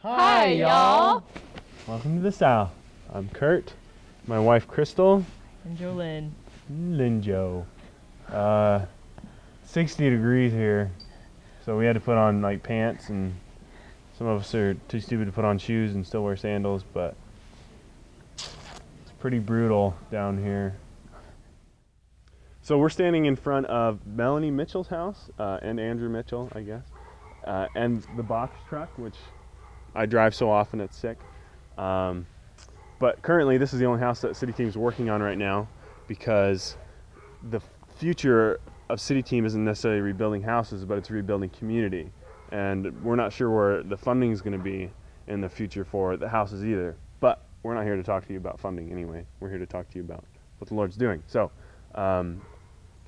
Hi, y'all. Welcome to the South. I'm Kurt, my wife Crystal, And Jolene. Linjo. 60 degrees here, so we had to put on like pants, and some of us are too stupid to put on shoes and still wear sandals, but it's pretty brutal down here. So we're standing in front of Melanie Mitchell's house, and Andrew Mitchell, I guess, and the box truck, which I drive so often it's sick. But currently this is the only house that City Team's working on right now, because the future of City Team isn't necessarily rebuilding houses, but it's rebuilding community. And we're not sure where the funding is going to be in the future for the houses either. But we're not here to talk to you about funding anyway. We're here to talk to you about what the Lord's doing. So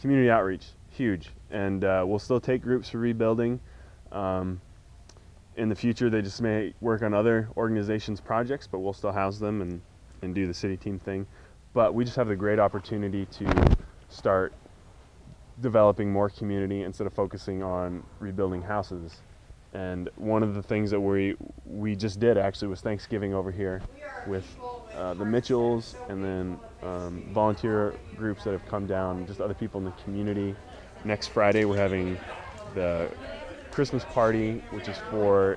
community outreach, huge. And we'll still take groups for rebuilding. In the future, they just may work on other organizations' projects, but we'll still house them and do the City Team thing. But we just have the great opportunity to start developing more community instead of focusing on rebuilding houses. And one of the things that we just did actually was Thanksgiving over here with the Mitchells, and then volunteer groups that have come down, just other people in the community. Next Friday we're having the Christmas party, which is for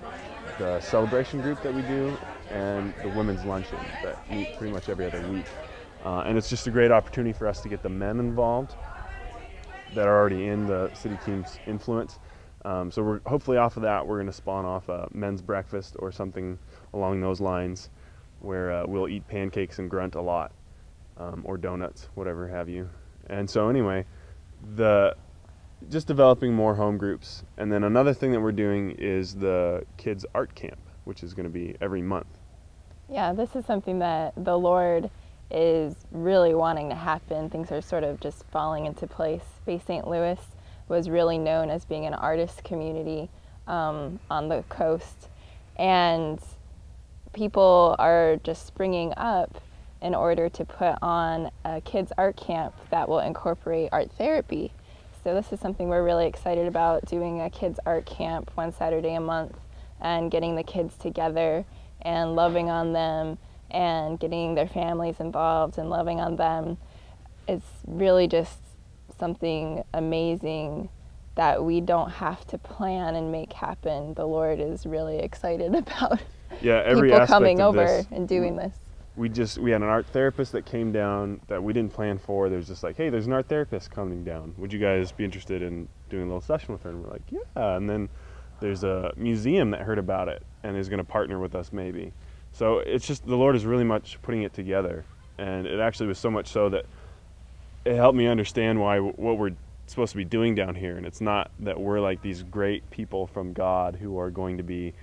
the celebration group that we do, and the women's luncheon that meet pretty much every other week. And it's just a great opportunity for us to get the men involved that are already in the City Team's influence. So we're hopefully off of that, we're going to spawn off a men's breakfast or something along those lines, where we'll eat pancakes and grunt a lot, or donuts, whatever have you. And so anyway, just developing more home groups. And then another thing that we're doing is the kids art camp, which is going to be every month. Yeah, this is something that the Lord is really wanting to happen. Things are sort of just falling into place. Bay St. Louis was really known as being an artist community on the coast, and people are just springing up in order to put on a kids art camp that will incorporate art therapy. So this is something we're really excited about, doing a kids art camp one Saturday a month and getting the kids together and loving on them and getting their families involved and loving on them. It's really just something amazing that we don't have to plan and make happen. The Lord is really excited about Every people aspect coming of over this, and doing this. We had an art therapist that came down that we didn't plan for. There's just like, hey, there's an art therapist coming down. Would you guys be interested in doing a little session with her? And we're like, yeah. And then there's a museum that heard about it and is going to partner with us maybe. So it's just, the Lord is really much putting it together. And it actually was so much so that it helped me understand what we're supposed to be doing down here. And it's not that we're like these great people from God who are going to be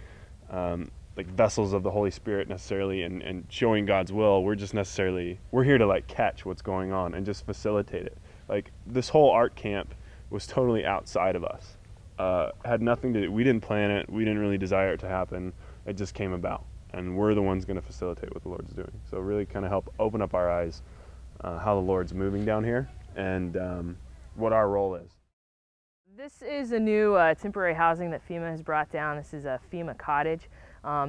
like vessels of the Holy Spirit necessarily and showing God's will. We're here to like catch what's going on and just facilitate it. Like this whole art camp was totally outside of us. Had nothing to do, we didn't plan it, we didn't really desire it to happen. It just came about, and we're the ones going to facilitate what the Lord's doing. So really kind of help open up our eyes how the Lord's moving down here and what our role is. This is a new temporary housing that FEMA has brought down. This is a FEMA cottage.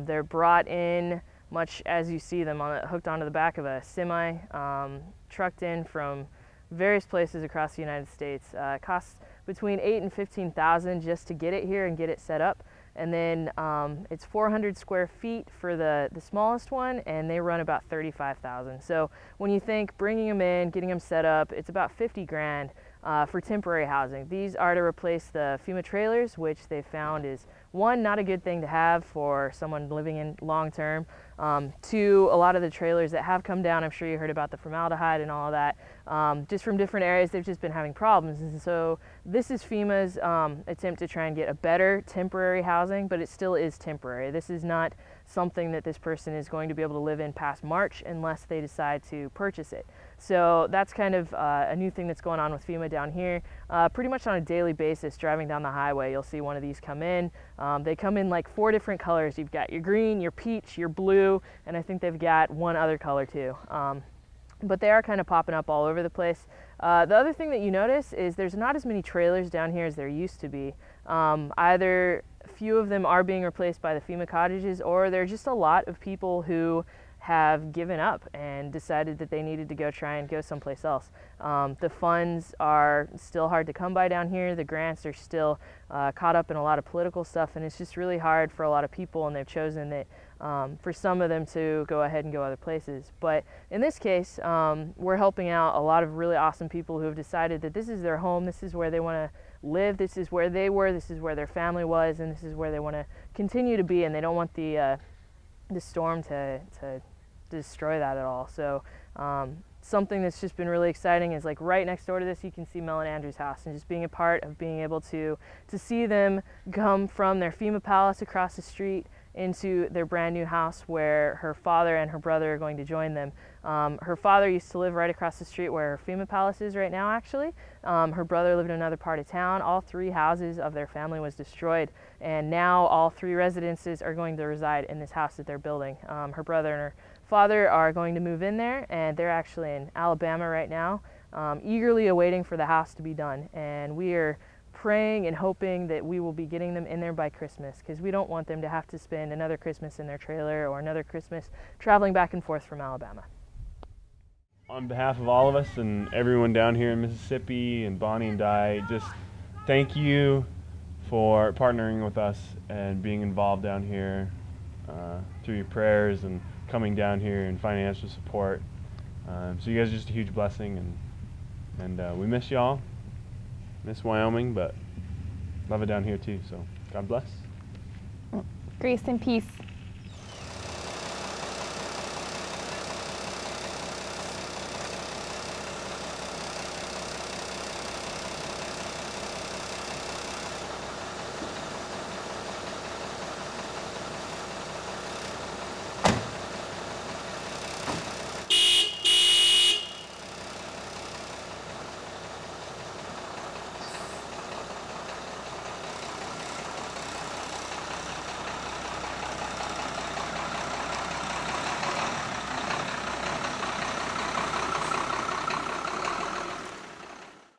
They're brought in much as you see them hooked onto the back of a semi, trucked in from various places across the United States. It costs between $8,000 and $15,000 just to get it here and get it set up. And then it's 400 square feet for the smallest one, and they run about $35,000. So when you think bringing them in, getting them set up, it's about 50 grand for temporary housing. These are to replace the FEMA trailers, which they found is, one, not a good thing to have for someone living in long term. Two, a lot of the trailers that have come down, I'm sure you heard about the formaldehyde and all of that, just from different areas, they've just been having problems. And so this is FEMA's attempt to try and get a better temporary housing, but it still is temporary. This is not something that this person is going to be able to live in past March unless they decide to purchase it. So that's kind of a new thing that's going on with FEMA down here. Pretty much on a daily basis, driving down the highway, you'll see one of these come in. They come in like 4 different colors. You've got your green, your peach, your blue, and I think they've got one other color too. But they are kind of popping up all over the place. The other thing that you notice is there's not as many trailers down here as there used to be. Either a few of them are being replaced by the FEMA cottages, or there are just a lot of people who have given up and decided that they needed to go try and go someplace else. The funds are still hard to come by down here. The grants are still caught up in a lot of political stuff, and it's just really hard for a lot of people, and they've chosen that for some of them to go ahead and go other places. But in this case, we're helping out a lot of really awesome people who have decided that this is their home, this is where they want to live, this is where they were, this is where their family was, and this is where they want to continue to be, and they don't want the storm to destroy that at all. So something that's just been really exciting is, like, right next door to this you can see Mel and Andrew's house, and just being a part of being able to see them come from their FEMA palace across the street into their brand new house where her father and her brother are going to join them. Her father used to live right across the street where her FEMA palace is right now, actually. Her brother lived in another part of town. All 3 houses of their family was destroyed, and now all 3 residences are going to reside in this house that they're building. Her brother and her father are going to move in there, and they're actually in Alabama right now, eagerly awaiting for the house to be done. And we are praying and hoping that we will be getting them in there by Christmas, because we don't want them to have to spend another Christmas in their trailer or another Christmas traveling back and forth from Alabama. On behalf of all of us and everyone down here in Mississippi and Bonnie and Di, just thank you for partnering with us and being involved down here through your prayers and coming down here and financial support. So you guys are just a huge blessing, and we miss y'all. Miss Wyoming, but love it down here too, so God bless. Grace and peace.